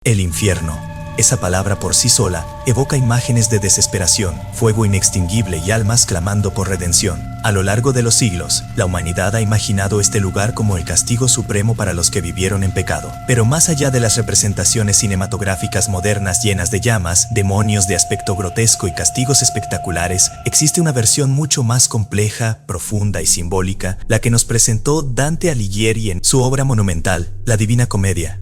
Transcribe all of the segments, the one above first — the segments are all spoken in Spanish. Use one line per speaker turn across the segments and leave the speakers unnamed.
El infierno. Esa palabra por sí sola evoca imágenes de desesperación, fuego inextinguible y almas clamando por redención. A lo largo de los siglos, la humanidad ha imaginado este lugar como el castigo supremo para los que vivieron en pecado. Pero más allá de las representaciones cinematográficas modernas llenas de llamas, demonios de aspecto grotesco y castigos espectaculares, existe una versión mucho más compleja, profunda y simbólica, la que nos presentó Dante Alighieri en su obra monumental, La Divina Comedia.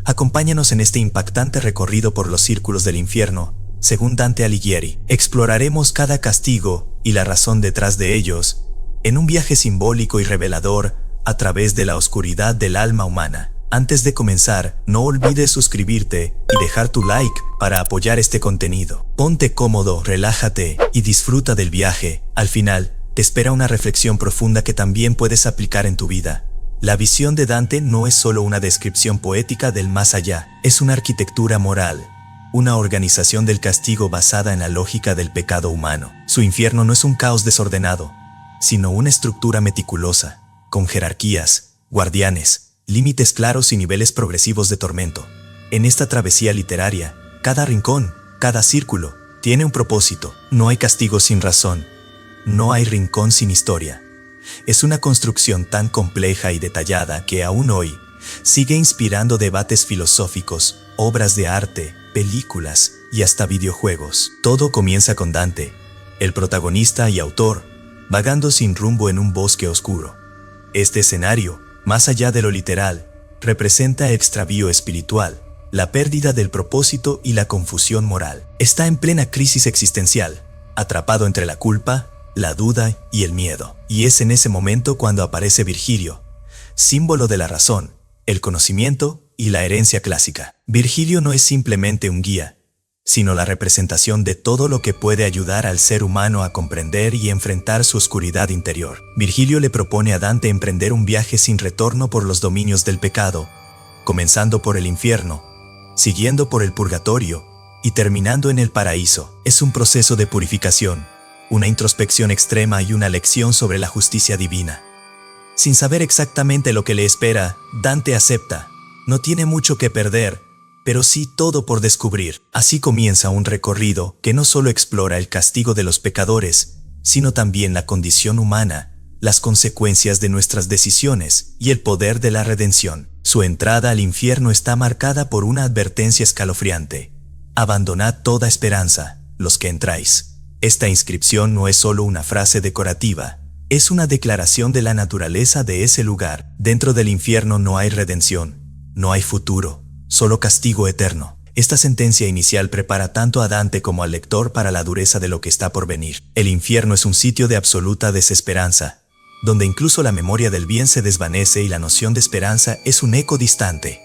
Acompáñanos en este impactante recorrido por los círculos del infierno. Según Dante Alighieri, exploraremos cada castigo y la razón detrás de ellos, en un viaje simbólico y revelador a través de la oscuridad del alma humana. Antes de comenzar, no olvides suscribirte y dejar tu like para apoyar este contenido. Ponte cómodo, relájate y disfruta del viaje. Al final, te espera una reflexión profunda que también puedes aplicar en tu vida. La visión de Dante no es solo una descripción poética del más allá, es una arquitectura moral, una organización del castigo basada en la lógica del pecado humano. Su infierno no es un caos desordenado, sino una estructura meticulosa, con jerarquías, guardianes, límites claros y niveles progresivos de tormento. En esta travesía literaria, cada rincón, cada círculo, tiene un propósito. No hay castigo sin razón, no hay rincón sin historia. Es una construcción tan compleja y detallada que aún hoy sigue inspirando debates filosóficos, obras de arte, películas y hasta videojuegos. Todo comienza con Dante, el protagonista y autor, vagando sin rumbo en un bosque oscuro. Este escenario, más allá de lo literal, representa el extravío espiritual, la pérdida del propósito y la confusión moral. Está en plena crisis existencial, atrapado entre la culpa, la duda y el miedo. Y es en ese momento cuando aparece Virgilio, símbolo de la razón, el conocimiento y la herencia clásica. Virgilio no es simplemente un guía, sino la representación de todo lo que puede ayudar al ser humano a comprender y enfrentar su oscuridad interior. Virgilio le propone a Dante emprender un viaje sin retorno por los dominios del pecado, comenzando por el infierno, siguiendo por el purgatorio y terminando en el paraíso. Es un proceso de purificación, una introspección extrema y una lección sobre la justicia divina. Sin saber exactamente lo que le espera, Dante acepta. No tiene mucho que perder, pero sí todo por descubrir. Así comienza un recorrido que no solo explora el castigo de los pecadores, sino también la condición humana, las consecuencias de nuestras decisiones y el poder de la redención. Su entrada al infierno está marcada por una advertencia escalofriante. Abandonad toda esperanza, los que entráis. Esta inscripción no es solo una frase decorativa, es una declaración de la naturaleza de ese lugar. Dentro del infierno no hay redención, no hay futuro, solo castigo eterno. Esta sentencia inicial prepara tanto a Dante como al lector para la dureza de lo que está por venir. El infierno es un sitio de absoluta desesperanza, donde incluso la memoria del bien se desvanece y la noción de esperanza es un eco distante.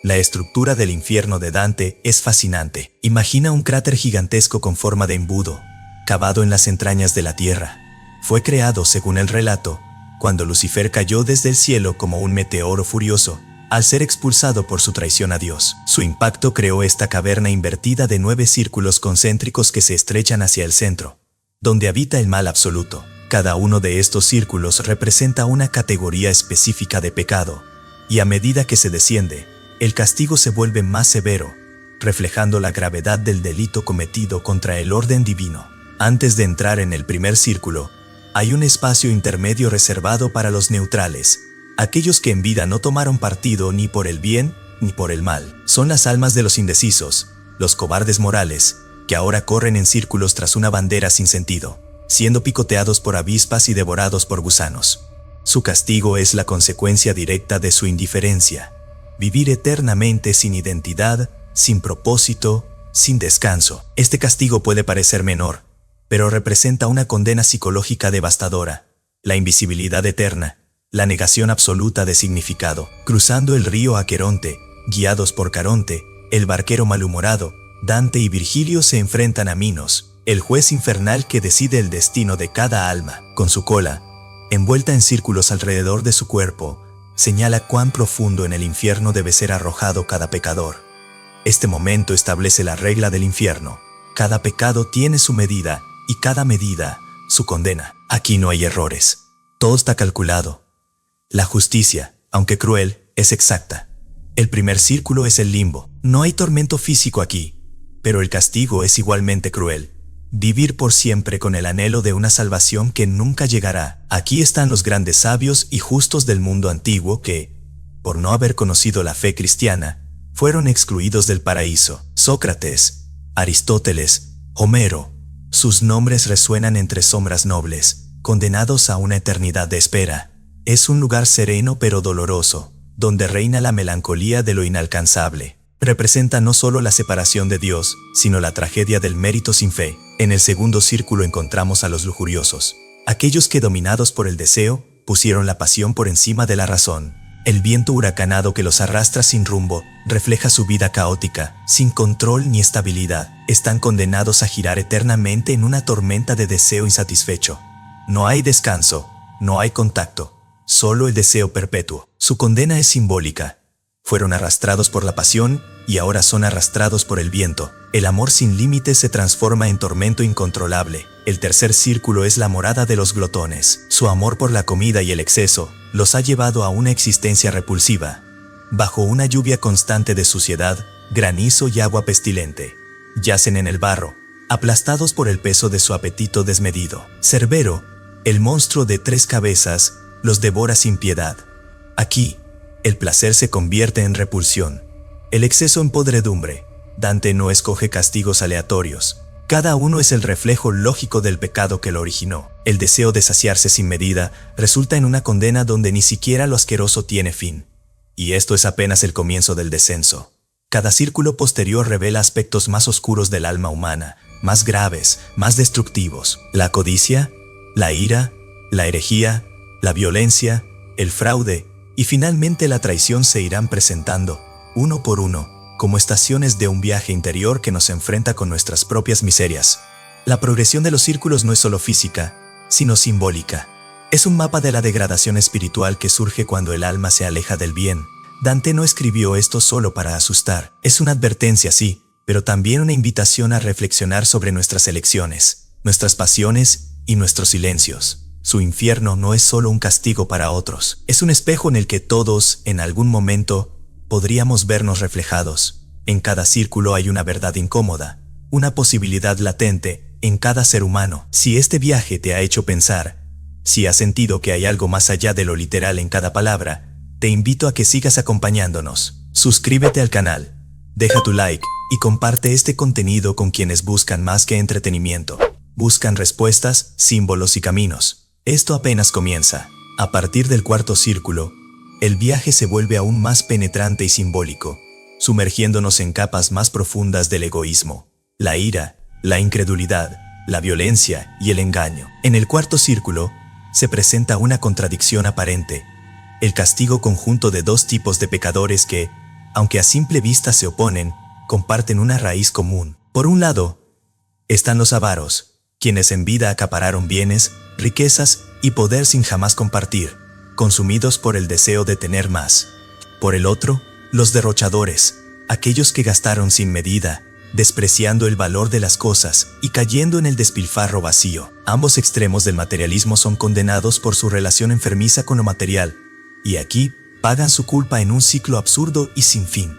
La estructura del infierno de Dante es fascinante. Imagina un cráter gigantesco con forma de embudo, cavado en las entrañas de la tierra. Fue creado, según el relato, cuando Lucifer cayó desde el cielo como un meteoro furioso, al ser expulsado por su traición a Dios. Su impacto creó esta caverna invertida de 9 círculos concéntricos que se estrechan hacia el centro, donde habita el mal absoluto. Cada uno de estos círculos representa una categoría específica de pecado, y a medida que se desciende, el castigo se vuelve más severo, reflejando la gravedad del delito cometido contra el orden divino. Antes de entrar en el primer círculo, hay un espacio intermedio reservado para los neutrales, aquellos que en vida no tomaron partido ni por el bien ni por el mal. Son las almas de los indecisos, los cobardes morales, que ahora corren en círculos tras una bandera sin sentido, siendo picoteados por avispas y devorados por gusanos. Su castigo es la consecuencia directa de su indiferencia: vivir eternamente sin identidad, sin propósito, sin descanso. Este castigo puede parecer menor, pero representa una condena psicológica devastadora, la invisibilidad eterna, la negación absoluta de significado. Cruzando el río Aqueronte, guiados por Caronte, el barquero malhumorado, Dante y Virgilio se enfrentan a Minos, el juez infernal que decide el destino de cada alma. Con su cola, envuelta en círculos alrededor de su cuerpo, señala cuán profundo en el infierno debe ser arrojado cada pecador. Este momento establece la regla del infierno: cada pecado tiene su medida, y cada medida, su condena. Aquí no hay errores. Todo está calculado. La justicia, aunque cruel, es exacta. El primer círculo es el limbo. No hay tormento físico aquí, pero el castigo es igualmente cruel. Vivir por siempre con el anhelo de una salvación que nunca llegará. Aquí están los grandes sabios y justos del mundo antiguo que, por no haber conocido la fe cristiana, fueron excluidos del paraíso. Sócrates, Aristóteles, Homero. Sus nombres resuenan entre sombras nobles, condenados a una eternidad de espera. Es un lugar sereno pero doloroso, donde reina la melancolía de lo inalcanzable. Representa no solo la separación de Dios, sino la tragedia del mérito sin fe. En el segundo círculo encontramos a los lujuriosos, aquellos que dominados por el deseo, pusieron la pasión por encima de la razón. El viento huracanado que los arrastra sin rumbo, refleja su vida caótica, sin control ni estabilidad. Están condenados a girar eternamente en una tormenta de deseo insatisfecho. No hay descanso, no hay contacto, solo el deseo perpetuo. Su condena es simbólica. Fueron arrastrados por la pasión y ahora son arrastrados por el viento. El amor sin límites se transforma en tormento incontrolable. El tercer círculo es la morada de los glotones. Su amor por la comida y el exceso los ha llevado a una existencia repulsiva. Bajo una lluvia constante de suciedad, granizo y agua pestilente, yacen en el barro, aplastados por el peso de su apetito desmedido. Cerbero, el monstruo de 3 cabezas, los devora sin piedad. Aquí, el placer se convierte en repulsión, el exceso en podredumbre. Dante no escoge castigos aleatorios. Cada uno es el reflejo lógico del pecado que lo originó. El deseo de saciarse sin medida resulta en una condena donde ni siquiera lo asqueroso tiene fin. Y esto es apenas el comienzo del descenso. Cada círculo posterior revela aspectos más oscuros del alma humana, más graves, más destructivos. La codicia, la ira, la herejía, la violencia, el fraude y finalmente la traición se irán presentando, uno por uno, como estaciones de un viaje interior que nos enfrenta con nuestras propias miserias. La progresión de los círculos no es solo física, sino simbólica. Es un mapa de la degradación espiritual que surge cuando el alma se aleja del bien. Dante no escribió esto solo para asustar. Es una advertencia, sí, pero también una invitación a reflexionar sobre nuestras elecciones, nuestras pasiones y nuestros silencios. Su infierno no es solo un castigo para otros, es un espejo en el que todos, en algún momento, podríamos vernos reflejados. En cada círculo hay una verdad incómoda, una posibilidad latente en cada ser humano. Si este viaje te ha hecho pensar, si has sentido que hay algo más allá de lo literal en cada palabra, te invito a que sigas acompañándonos. Suscríbete al canal, deja tu like y comparte este contenido con quienes buscan más que entretenimiento. Buscan respuestas, símbolos y caminos. Esto apenas comienza. A partir del cuarto círculo, el viaje se vuelve aún más penetrante y simbólico, sumergiéndonos en capas más profundas del egoísmo, la ira, la incredulidad, la violencia y el engaño. En el cuarto círculo, se presenta una contradicción aparente, el castigo conjunto de 2 tipos de pecadores que, aunque a simple vista se oponen, comparten una raíz común. Por un lado, están los avaros, quienes en vida acapararon bienes, riquezas y poder sin jamás compartir, consumidos por el deseo de tener más. Por el otro, los derrochadores, aquellos que gastaron sin medida, despreciando el valor de las cosas y cayendo en el despilfarro vacío. Ambos extremos del materialismo son condenados por su relación enfermiza con lo material, y aquí pagan su culpa en un ciclo absurdo y sin fin.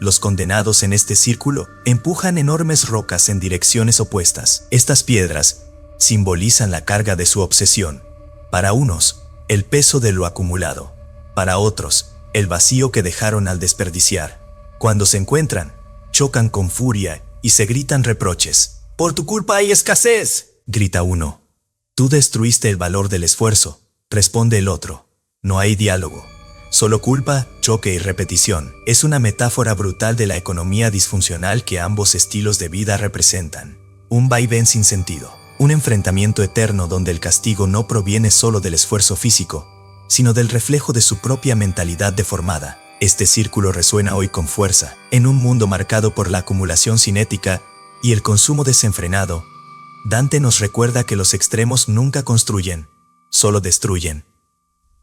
Los condenados en este círculo empujan enormes rocas en direcciones opuestas. Estas piedras simbolizan la carga de su obsesión. Para unos, el peso de lo acumulado. Para otros, el vacío que dejaron al desperdiciar. Cuando se encuentran, chocan con furia y se gritan reproches. «¡Por tu culpa hay escasez!», grita uno. «Tú destruiste el valor del esfuerzo», responde el otro. No hay diálogo. Solo culpa, choque y repetición. Es una metáfora brutal de la economía disfuncional que ambos estilos de vida representan. Un vaivén sin sentido. Un enfrentamiento eterno donde el castigo no proviene solo del esfuerzo físico, sino del reflejo de su propia mentalidad deformada. Este círculo resuena hoy con fuerza. En un mundo marcado por la acumulación sin ética y el consumo desenfrenado, Dante nos recuerda que los extremos nunca construyen, solo destruyen.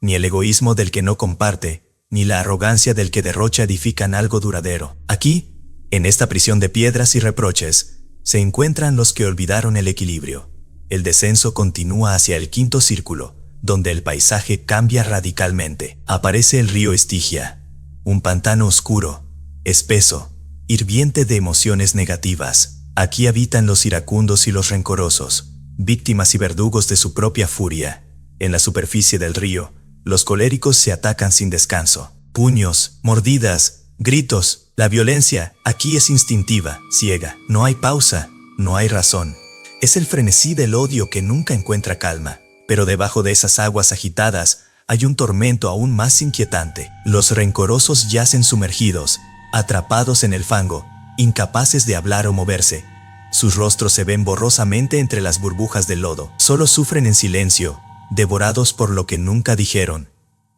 Ni el egoísmo del que no comparte, ni la arrogancia del que derrocha edifican algo duradero. Aquí, en esta prisión de piedras y reproches, se encuentran los que olvidaron el equilibrio. El descenso continúa hacia el quinto círculo, donde el paisaje cambia radicalmente. Aparece el río Estigia, Un pantano oscuro, espeso, hirviente de emociones negativas. Aquí habitan los iracundos y los rencorosos, víctimas y verdugos de su propia furia. En la superficie del río, los coléricos se atacan sin descanso. Puños, mordidas, gritos, la violencia aquí es instintiva, ciega. No hay pausa, no hay razón. Es el frenesí del odio que nunca encuentra calma. Pero debajo de esas aguas agitadas hay un tormento aún más inquietante. Los rencorosos yacen sumergidos, atrapados en el fango, incapaces de hablar o moverse. Sus rostros se ven borrosamente entre las burbujas del lodo. Solo sufren en silencio, devorados por lo que nunca dijeron,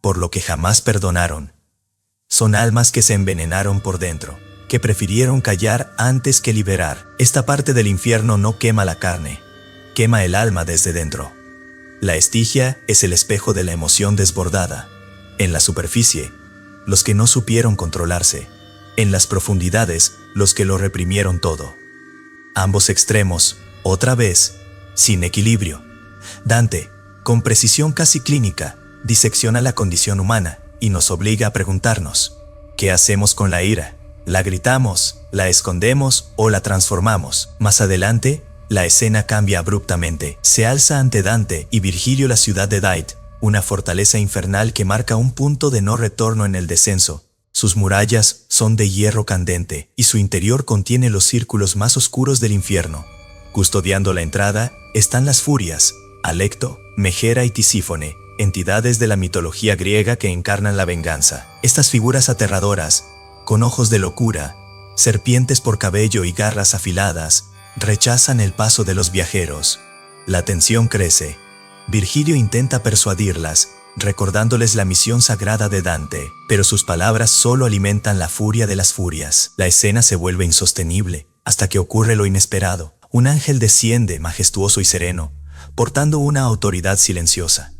por lo que jamás perdonaron. Son almas que se envenenaron por dentro, que prefirieron callar antes que liberar. Esta parte del infierno no quema la carne, quema el alma desde dentro. La estigia es el espejo de la emoción desbordada. En la superficie, los que no supieron controlarse. En las profundidades, los que lo reprimieron todo. Ambos extremos, otra vez, sin equilibrio. Dante, con precisión casi clínica, disecciona la condición humana y nos obliga a preguntarnos, ¿qué hacemos con la ira? ¿La gritamos, la escondemos o la transformamos? Más adelante, la escena cambia abruptamente. Se alza ante Dante y Virgilio la ciudad de Dait, una fortaleza infernal que marca un punto de no retorno en el descenso. Sus murallas son de hierro candente y su interior contiene los círculos más oscuros del infierno. Custodiando la entrada están las furias, Alecto, Megera y Tisífone, entidades de la mitología griega que encarnan la venganza. Estas figuras aterradoras, con ojos de locura, serpientes por cabello y garras afiladas, rechazan el paso de los viajeros. La tensión crece. Virgilio intenta persuadirlas, recordándoles la misión sagrada de Dante, pero sus palabras solo alimentan la furia de las furias. La escena se vuelve insostenible, hasta que ocurre lo inesperado. Un ángel desciende, majestuoso y sereno, portando una autoridad silenciosa.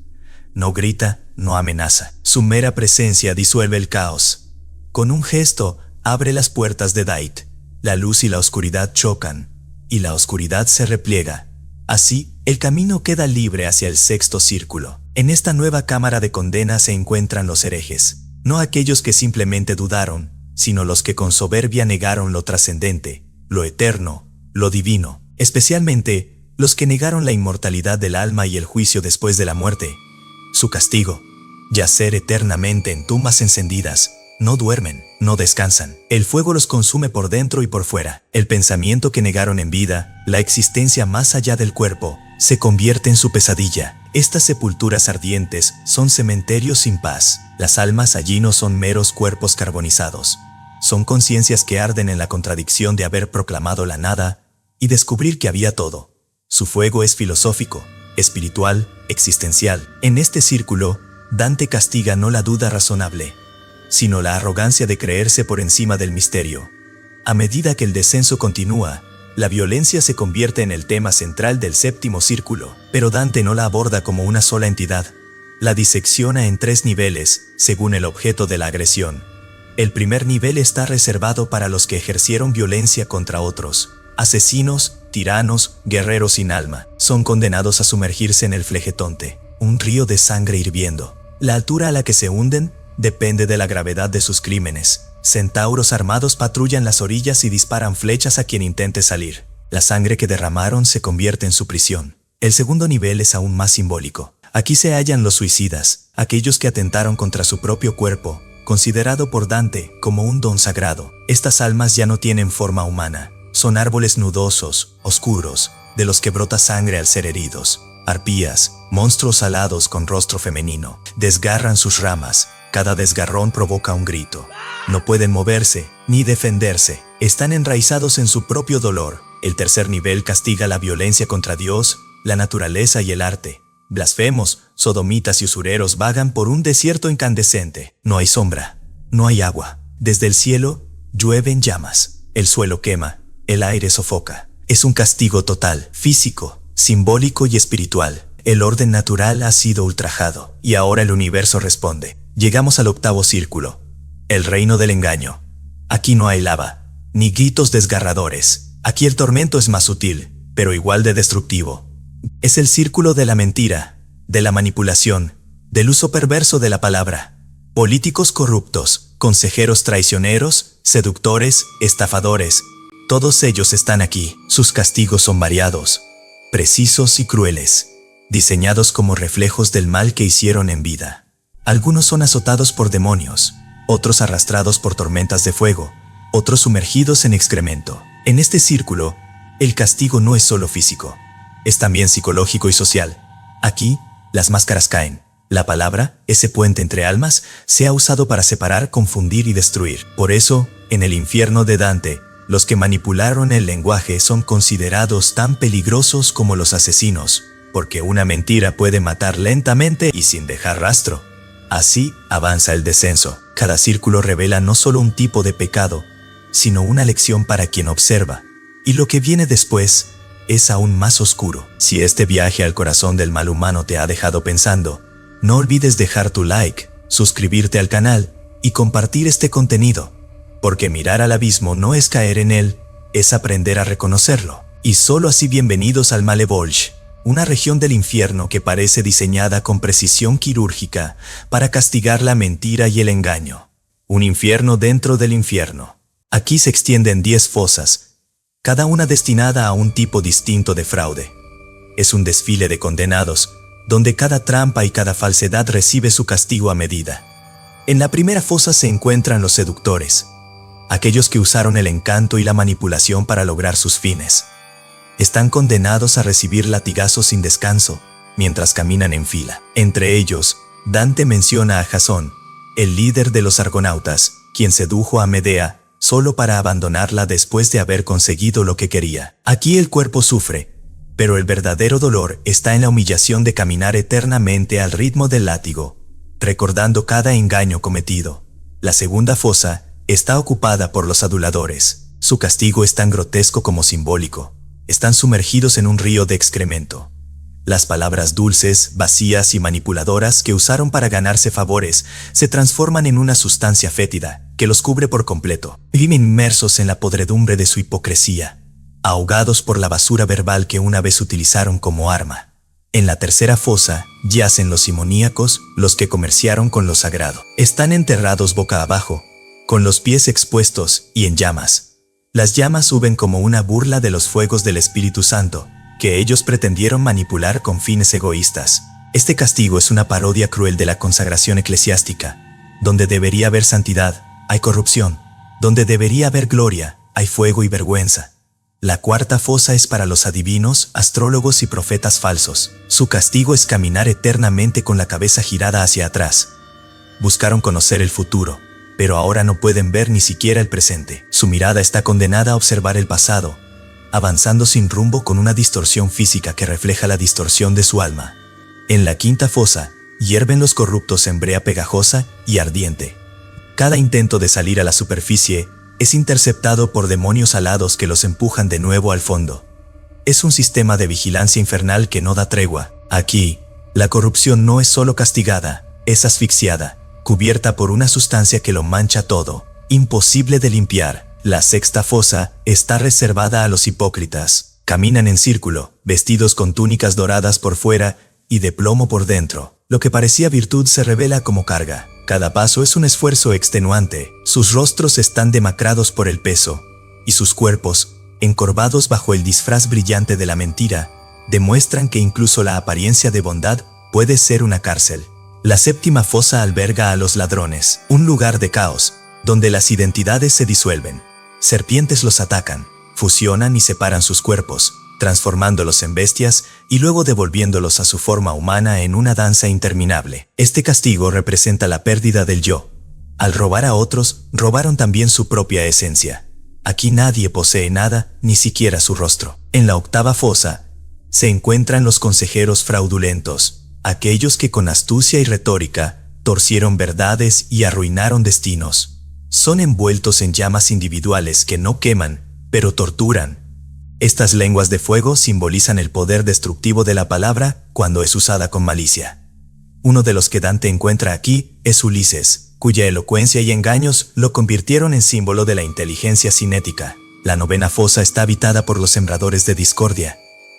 No grita, no amenaza. Su mera presencia disuelve el caos. Con un gesto, abre las puertas de Dait. La luz y la oscuridad chocan, y la oscuridad se repliega. Así, el camino queda libre hacia el sexto círculo. En esta nueva cámara de condena se encuentran los herejes, no aquellos que simplemente dudaron, sino los que con soberbia negaron lo trascendente, lo eterno, lo divino, especialmente los que negaron la inmortalidad del alma y el juicio después de la muerte. Su castigo, yacer eternamente en tumbas encendidas. No duermen, no descansan. El fuego los consume por dentro y por fuera. El pensamiento que negaron en vida, la existencia más allá del cuerpo, se convierte en su pesadilla. Estas sepulturas ardientes son cementerios sin paz. Las almas allí no son meros cuerpos carbonizados. Son conciencias que arden en la contradicción de haber proclamado la nada y descubrir que había todo. Su fuego es filosófico, espiritual, existencial. En este círculo, Dante castiga no la duda razonable, sino la arrogancia de creerse por encima del misterio. A medida que el descenso continúa, la violencia se convierte en el tema central del séptimo círculo, pero Dante no la aborda como una sola entidad. La disecciona en 3 niveles, según el objeto de la agresión. El primer nivel está reservado para los que ejercieron violencia contra otros. Asesinos, tiranos, guerreros sin alma, son condenados a sumergirse en el flegetonte, un río de sangre hirviendo. La altura a la que se hunden depende de la gravedad de sus crímenes. Centauros armados patrullan las orillas y disparan flechas a quien intente salir. La sangre que derramaron se convierte en su prisión. El segundo nivel es aún más simbólico. Aquí se hallan los suicidas, aquellos que atentaron contra su propio cuerpo, considerado por Dante como un don sagrado. Estas almas ya no tienen forma humana. Son árboles nudosos, oscuros, de los que brota sangre al ser heridos. Arpías, monstruos alados con rostro femenino, desgarran sus ramas. Cada desgarrón provoca un grito. No pueden moverse, ni defenderse. Están enraizados en su propio dolor. El tercer nivel castiga la violencia contra Dios, la naturaleza y el arte. Blasfemos, sodomitas y usureros vagan por un desierto incandescente. No hay sombra, no hay agua. Desde el cielo, llueven llamas. El suelo quema, el aire sofoca. Es un castigo total, físico, simbólico y espiritual. El orden natural ha sido ultrajado, y ahora el universo responde. Llegamos al octavo círculo, el reino del engaño. Aquí no hay lava, ni gritos desgarradores. Aquí el tormento es más sutil, pero igual de destructivo. Es el círculo de la mentira, de la manipulación, del uso perverso de la palabra. Políticos corruptos, consejeros traicioneros, seductores, estafadores, todos ellos están aquí. Sus castigos son variados, precisos y crueles, diseñados como reflejos del mal que hicieron en vida. Algunos son azotados por demonios, otros arrastrados por tormentas de fuego, otros sumergidos en excremento. En este círculo, el castigo no es solo físico, es también psicológico y social. Aquí, las máscaras caen. La palabra, ese puente entre almas, se ha usado para separar, confundir y destruir. Por eso, en el infierno de Dante, los que manipularon el lenguaje son considerados tan peligrosos como los asesinos, porque una mentira puede matar lentamente y sin dejar rastro. Así avanza el descenso. Cada círculo revela no solo un tipo de pecado, sino una lección para quien observa. Y lo que viene después es aún más oscuro. Si este viaje al corazón del mal humano te ha dejado pensando, no olvides dejar tu like, suscribirte al canal y compartir este contenido, porque mirar al abismo no es caer en él, es aprender a reconocerlo. Y solo así bienvenidos al Malevolge, una región del infierno que parece diseñada con precisión quirúrgica para castigar la mentira y el engaño. Un infierno dentro del infierno. Aquí se extienden 10 fosas, cada una destinada a un tipo distinto de fraude. Es un desfile de condenados, donde cada trampa y cada falsedad recibe su castigo a medida. En la primera fosa se encuentran los seductores, aquellos que usaron el encanto y la manipulación para lograr sus fines. Están condenados a recibir latigazos sin descanso, mientras caminan en fila. Entre ellos, Dante menciona a Jasón, el líder de los argonautas, quien sedujo a Medea solo para abandonarla después de haber conseguido lo que quería. Aquí el cuerpo sufre, pero el verdadero dolor está en la humillación de caminar eternamente al ritmo del látigo, recordando cada engaño cometido. La segunda fosa está ocupada por los aduladores. Su castigo es tan grotesco como simbólico. Están sumergidos en un río de excremento. Las palabras dulces, vacías y manipuladoras que usaron para ganarse favores se transforman en una sustancia fétida que los cubre por completo. Viven inmersos en la podredumbre de su hipocresía, ahogados por la basura verbal que una vez utilizaron como arma. En la tercera fosa yacen los simoníacos, los que comerciaron con lo sagrado. Están enterrados boca abajo, con los pies expuestos y en llamas. Las llamas suben como una burla de los fuegos del Espíritu Santo, que ellos pretendieron manipular con fines egoístas. Este castigo es una parodia cruel de la consagración eclesiástica. Donde debería haber santidad, hay corrupción. Donde debería haber gloria, hay fuego y vergüenza. La cuarta fosa es para los adivinos, astrólogos y profetas falsos. Su castigo es caminar eternamente con la cabeza girada hacia atrás. Buscaron conocer el futuro, pero ahora no pueden ver ni siquiera el presente. Su mirada está condenada a observar el pasado, avanzando sin rumbo con una distorsión física que refleja la distorsión de su alma. En la quinta fosa, hierven los corruptos en brea pegajosa y ardiente. Cada intento de salir a la superficie es interceptado por demonios alados que los empujan de nuevo al fondo. Es un sistema de vigilancia infernal que no da tregua. Aquí, la corrupción no es solo castigada, es asfixiada, cubierta por una sustancia que lo mancha todo, imposible de limpiar. La sexta fosa está reservada a los hipócritas. Caminan en círculo, vestidos con túnicas doradas por fuera y de plomo por dentro. Lo que parecía virtud se revela como carga. Cada paso es un esfuerzo extenuante. Sus rostros están demacrados por el peso, y sus cuerpos, encorvados bajo el disfraz brillante de la mentira, demuestran que incluso la apariencia de bondad puede ser una cárcel. La séptima fosa alberga a los ladrones, un lugar de caos, donde las identidades se disuelven. Serpientes los atacan, fusionan y separan sus cuerpos, transformándolos en bestias y luego devolviéndolos a su forma humana en una danza interminable. Este castigo representa la pérdida del yo. Al robar a otros, robaron también su propia esencia. Aquí nadie posee nada, ni siquiera su rostro. En la octava fosa se encuentran los consejeros fraudulentos, aquellos que con astucia y retórica torcieron verdades y arruinaron destinos. Son envueltos en llamas individuales que no queman, pero torturan. Estas lenguas de fuego simbolizan el poder destructivo de la palabra cuando es usada con malicia. Uno de los que Dante encuentra aquí es Ulises, cuya elocuencia y engaños lo convirtieron en símbolo de la inteligencia cinética. La novena fosa está habitada por los sembradores de discordia.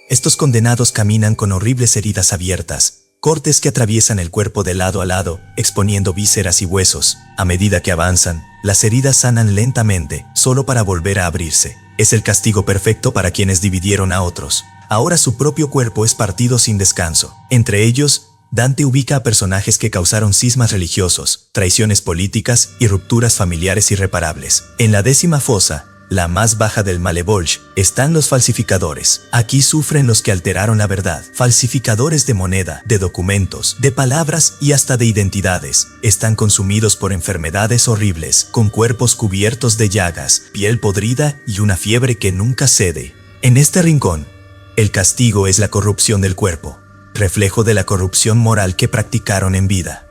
Estos condenados caminan con horribles heridas abiertas, cortes que atraviesan el cuerpo de lado a lado, exponiendo vísceras y huesos. A medida que avanzan, las heridas sanan lentamente, solo para volver a abrirse. Es el castigo perfecto para quienes dividieron a otros. Ahora su propio cuerpo es partido sin descanso. Entre ellos, Dante ubica a personajes que causaron cismas religiosos, traiciones políticas y rupturas familiares irreparables. En la 10ª fosa, la más baja del Malebolge, están los falsificadores. Aquí sufren los que alteraron la verdad. Falsificadores de moneda, de documentos, de palabras y hasta de identidades. Están consumidos por enfermedades horribles, con cuerpos cubiertos de llagas, piel podrida y una fiebre que nunca cede. En este rincón, el castigo es la corrupción del cuerpo, reflejo de la corrupción moral que practicaron en vida.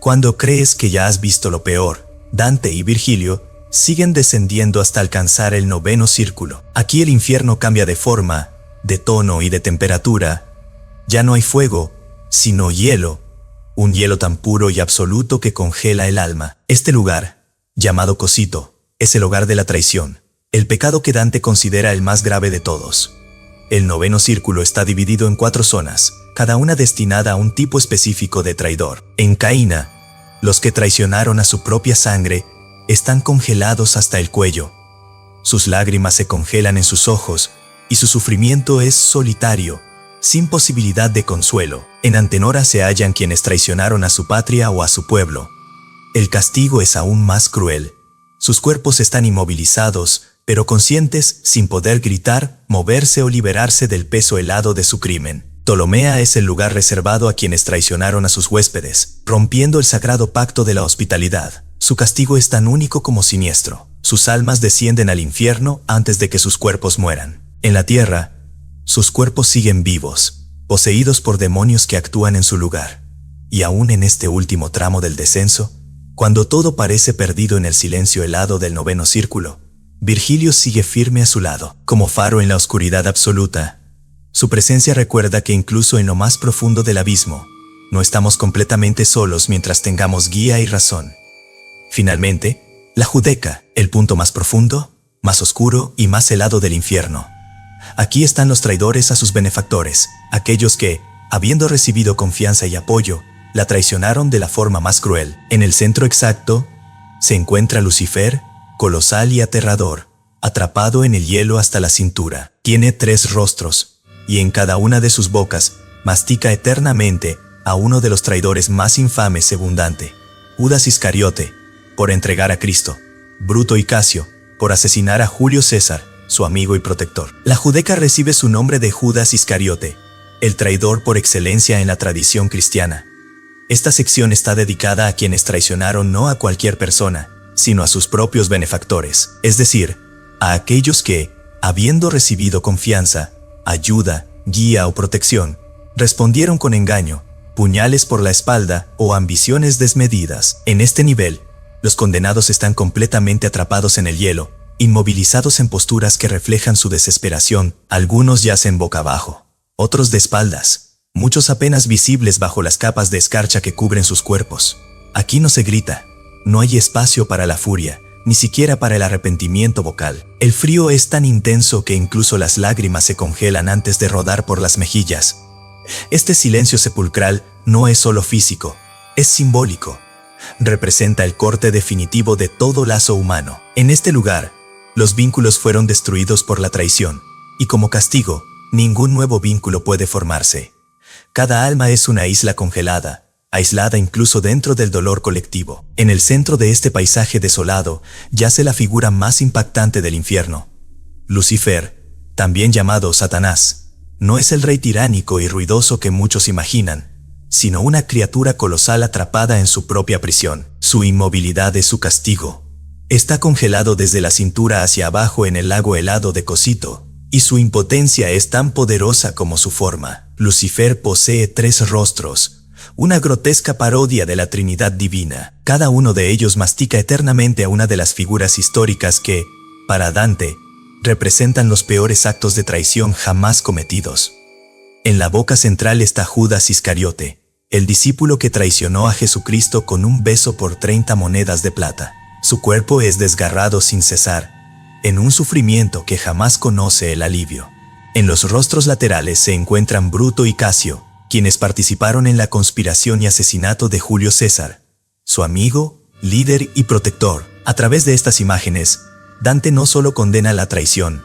Cuando crees que ya has visto lo peor, Dante y Virgilio siguen descendiendo hasta alcanzar el 9º círculo. Aquí el infierno cambia de forma, de tono y de temperatura. Ya no hay fuego, sino hielo, un hielo tan puro y absoluto que congela el alma. Este lugar, llamado Cosito, es el hogar de la traición, el pecado que Dante considera el más grave de todos. El 9º círculo está dividido en 4 zonas, cada una destinada a un tipo específico de traidor. En Caína, los que traicionaron a su propia sangre están congelados hasta el cuello. Sus lágrimas se congelan en sus ojos y su sufrimiento es solitario, sin posibilidad de consuelo. En Antenora se hallan quienes traicionaron a su patria o a su pueblo. El castigo es aún más cruel. Sus cuerpos están inmovilizados, pero conscientes, sin poder gritar, moverse o liberarse del peso helado de su crimen. Ptolomea es el lugar reservado a quienes traicionaron a sus huéspedes, rompiendo el sagrado pacto de la hospitalidad. Su castigo es tan único como siniestro. Sus almas descienden al infierno antes de que sus cuerpos mueran. En la tierra, sus cuerpos siguen vivos, poseídos por demonios que actúan en su lugar. Y aún en este último tramo del descenso, cuando todo parece perdido en el silencio helado del 9º círculo, Virgilio sigue firme a su lado, como faro en la oscuridad absoluta. Su presencia recuerda que incluso en lo más profundo del abismo, no estamos completamente solos mientras tengamos guía y razón. Finalmente, la Judeca, el punto más profundo, más oscuro y más helado del infierno. Aquí están los traidores a sus benefactores, aquellos que, habiendo recibido confianza y apoyo, la traicionaron de la forma más cruel. En el centro exacto, se encuentra Lucifer, colosal y aterrador, atrapado en el hielo hasta la cintura. Tiene 3 rostros, y en cada una de sus bocas mastica eternamente a uno de los traidores más infames según Dante: Judas Iscariote, por entregar a Cristo; Bruto y Casio, por asesinar a Julio César, su amigo y protector. La Judeca recibe su nombre de Judas Iscariote, el traidor por excelencia en la tradición cristiana. Esta sección está dedicada a quienes traicionaron no a cualquier persona, sino a sus propios benefactores, es decir, a aquellos que, habiendo recibido confianza, ayuda, guía o protección, respondieron con engaño, puñales por la espalda o ambiciones desmedidas. En este nivel, los condenados están completamente atrapados en el hielo, inmovilizados en posturas que reflejan su desesperación. Algunos yacen boca abajo, otros de espaldas, muchos apenas visibles bajo las capas de escarcha que cubren sus cuerpos. Aquí no se grita, no hay espacio para la furia, ni siquiera para el arrepentimiento vocal. El frío es tan intenso que incluso las lágrimas se congelan antes de rodar por las mejillas. Este silencio sepulcral no es solo físico, es simbólico. Representa el corte definitivo de todo lazo humano. En este lugar, los vínculos fueron destruidos por la traición, y como castigo, ningún nuevo vínculo puede formarse. Cada alma es una isla congelada, aislada incluso dentro del dolor colectivo. En el centro de este paisaje desolado yace la figura más impactante del infierno. Lucifer, también llamado Satanás, no es el rey tiránico y ruidoso que muchos imaginan, sino una criatura colosal atrapada en su propia prisión. Su inmovilidad es su castigo. Está congelado desde la cintura hacia abajo en el lago helado de Cosito, y su impotencia es tan poderosa como su forma. Lucifer posee 3 rostros, una grotesca parodia de la Trinidad divina. Cada uno de ellos mastica eternamente a una de las figuras históricas que, para Dante, representan los peores actos de traición jamás cometidos. En la boca central está Judas Iscariote, el discípulo que traicionó a Jesucristo con un beso por 30 monedas de plata. Su cuerpo es desgarrado sin cesar, en un sufrimiento que jamás conoce el alivio. En los rostros laterales se encuentran Bruto y Casio, quienes participaron en la conspiración y asesinato de Julio César, su amigo, líder y protector. A través de estas imágenes, Dante no solo condena la traición,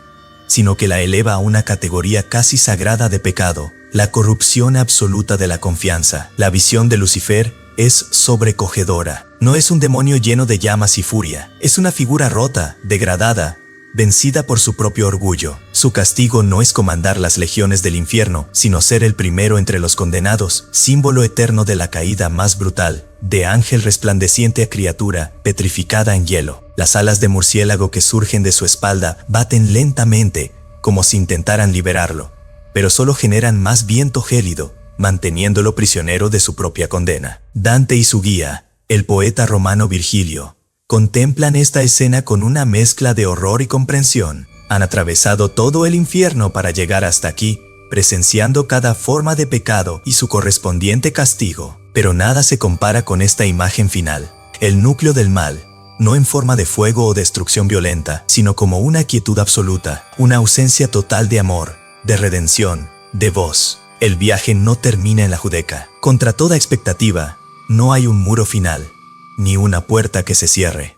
sino que la eleva a una categoría casi sagrada de pecado, la corrupción absoluta de la confianza. La visión de Lucifer es sobrecogedora. No es un demonio lleno de llamas y furia, es una figura rota, degradada, vencida por su propio orgullo. Su castigo no es comandar las legiones del infierno, sino ser el primero entre los condenados, símbolo eterno de la caída más brutal, de ángel resplandeciente a criatura petrificada en hielo. Las alas de murciélago que surgen de su espalda baten lentamente, como si intentaran liberarlo, pero solo generan más viento gélido, manteniéndolo prisionero de su propia condena. Dante y su guía, el poeta romano Virgilio, contemplan esta escena con una mezcla de horror y comprensión. Han atravesado todo el infierno para llegar hasta aquí, presenciando cada forma de pecado y su correspondiente castigo. Pero nada se compara con esta imagen final. El núcleo del mal, no en forma de fuego o destrucción violenta, sino como una quietud absoluta, una ausencia total de amor, de redención, de voz. El viaje no termina en la Judeca. Contra toda expectativa, no hay un muro final, ni una puerta que se cierre.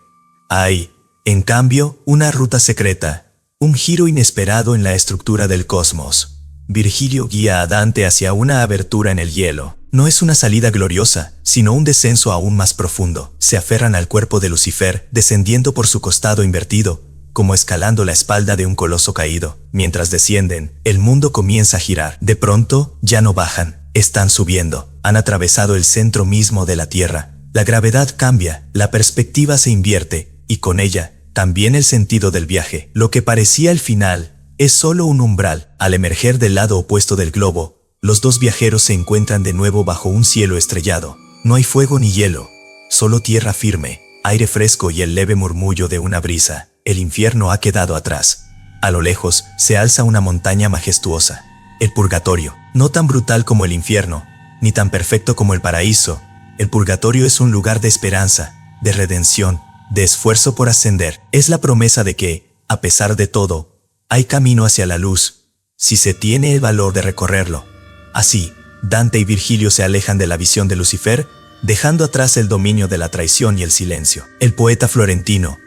Hay, en cambio, una ruta secreta, un giro inesperado en la estructura del cosmos. Virgilio guía a Dante hacia una abertura en el hielo. No es una salida gloriosa, sino un descenso aún más profundo. Se aferran al cuerpo de Lucifer, descendiendo por su costado invertido, como escalando la espalda de un coloso caído. Mientras descienden, el mundo comienza a girar. De pronto, ya no bajan, están subiendo. Han atravesado el centro mismo de la Tierra. La gravedad cambia, la perspectiva se invierte, y con ella, también el sentido del viaje. Lo que parecía el final, es solo un umbral. Al emerger del lado opuesto del globo, los dos viajeros se encuentran de nuevo bajo un cielo estrellado. No hay fuego ni hielo, solo tierra firme, aire fresco y el leve murmullo de una brisa. El infierno ha quedado atrás. A lo lejos, se alza una montaña majestuosa. El purgatorio, no tan brutal como el infierno, ni tan perfecto como el paraíso. El purgatorio es un lugar de esperanza, de redención, de esfuerzo por ascender. Es la promesa de que, a pesar de todo, hay camino hacia la luz, si se tiene el valor de recorrerlo. Así, Dante y Virgilio se alejan de la visión de Lucifer, dejando atrás el dominio de la traición y el silencio. El poeta florentino,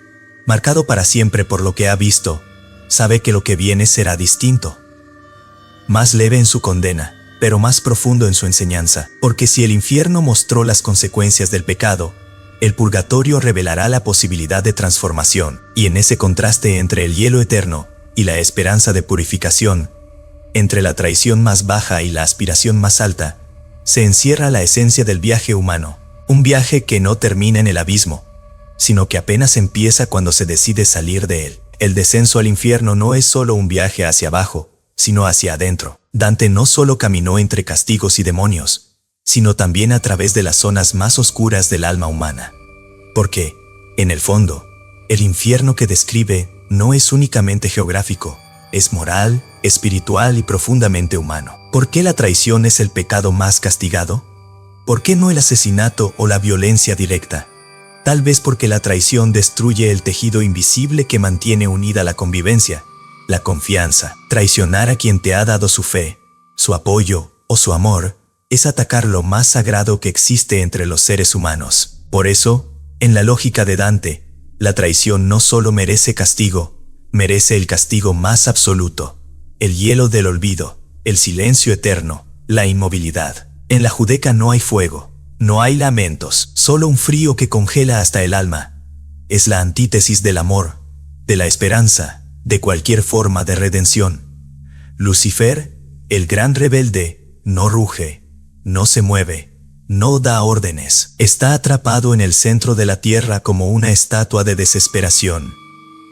marcado para siempre por lo que ha visto, sabe que lo que viene será distinto. Más leve en su condena, pero más profundo en su enseñanza, porque si el infierno mostró las consecuencias del pecado, el purgatorio revelará la posibilidad de transformación, y en ese contraste entre el hielo eterno y la esperanza de purificación, entre la traición más baja y la aspiración más alta, se encierra la esencia del viaje humano, un viaje que no termina en el abismo, sino que apenas empieza cuando se decide salir de él. El descenso al infierno no es solo un viaje hacia abajo, sino hacia adentro. Dante no solo caminó entre castigos y demonios, sino también a través de las zonas más oscuras del alma humana. Porque, en el fondo, el infierno que describe no es únicamente geográfico, es moral, espiritual y profundamente humano. ¿Por qué la traición es el pecado más castigado? ¿Por qué no el asesinato o la violencia directa? Tal vez porque la traición destruye el tejido invisible que mantiene unida la convivencia, la confianza. Traicionar a quien te ha dado su fe, su apoyo o su amor es atacar lo más sagrado que existe entre los seres humanos. Por eso, en la lógica de Dante, la traición no solo merece castigo, merece el castigo más absoluto, el hielo del olvido, el silencio eterno, la inmovilidad. En la Judeca no hay fuego, no hay lamentos, solo un frío que congela hasta el alma. Es la antítesis del amor, de la esperanza, de cualquier forma de redención. Lucifer, el gran rebelde, no ruge, no se mueve, no da órdenes. Está atrapado en el centro de la tierra como una estatua de desesperación.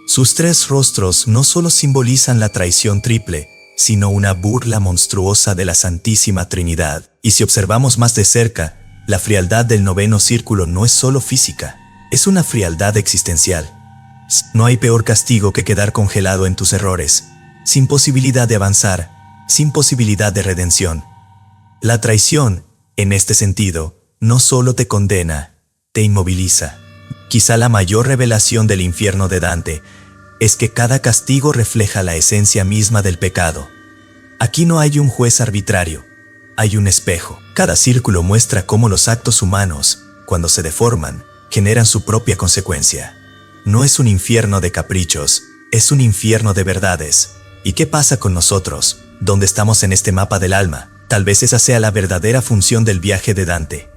Sus tres rostros no solo simbolizan la traición triple, sino una burla monstruosa de la Santísima Trinidad. Y si observamos más de cerca, la frialdad del noveno círculo no es solo física, es una frialdad existencial. No hay peor castigo que quedar congelado en tus errores, sin posibilidad de avanzar, sin posibilidad de redención. La traición, en este sentido, no solo te condena, te inmoviliza. Quizá la mayor revelación del infierno de Dante es que cada castigo refleja la esencia misma del pecado. Aquí no hay un juez arbitrario, hay un espejo. Cada círculo muestra cómo los actos humanos, cuando se deforman, generan su propia consecuencia. No es un infierno de caprichos, es un infierno de verdades. ¿Y qué pasa con nosotros? ¿Dónde estamos en este mapa del alma? Tal vez esa sea la verdadera función del viaje de Dante.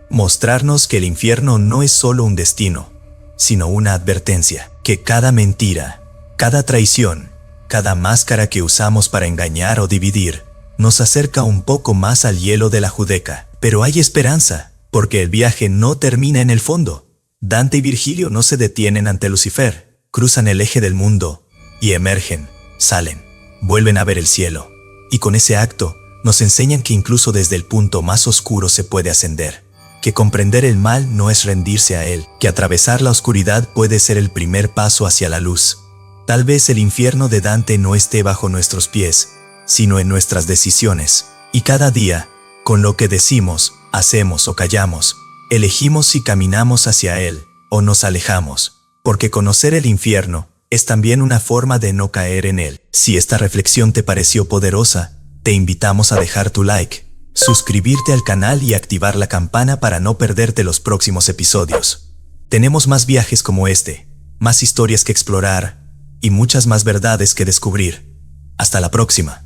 Mostrarnos que el infierno no es solo un destino, sino una advertencia, que cada mentira, cada traición, cada máscara que usamos para engañar o dividir, nos acerca un poco más al hielo de la Judeca. Pero hay esperanza, porque el viaje no termina en el fondo. Dante y Virgilio no se detienen ante Lucifer, cruzan el eje del mundo y emergen, salen, vuelven a ver el cielo. Y con ese acto, nos enseñan que incluso desde el punto más oscuro se puede ascender, que comprender el mal no es rendirse a él, que atravesar la oscuridad puede ser el primer paso hacia la luz. Tal vez el infierno de Dante no esté bajo nuestros pies, sino en nuestras decisiones. Y cada día, con lo que decimos, hacemos o callamos, elegimos si caminamos hacia él o nos alejamos, porque conocer el infierno es también una forma de no caer en él. Si esta reflexión te pareció poderosa, te invitamos a dejar tu like, suscribirte al canal y activar la campana para no perderte los próximos episodios. Tenemos más viajes como este, más historias que explorar y muchas más verdades que descubrir. Hasta la próxima.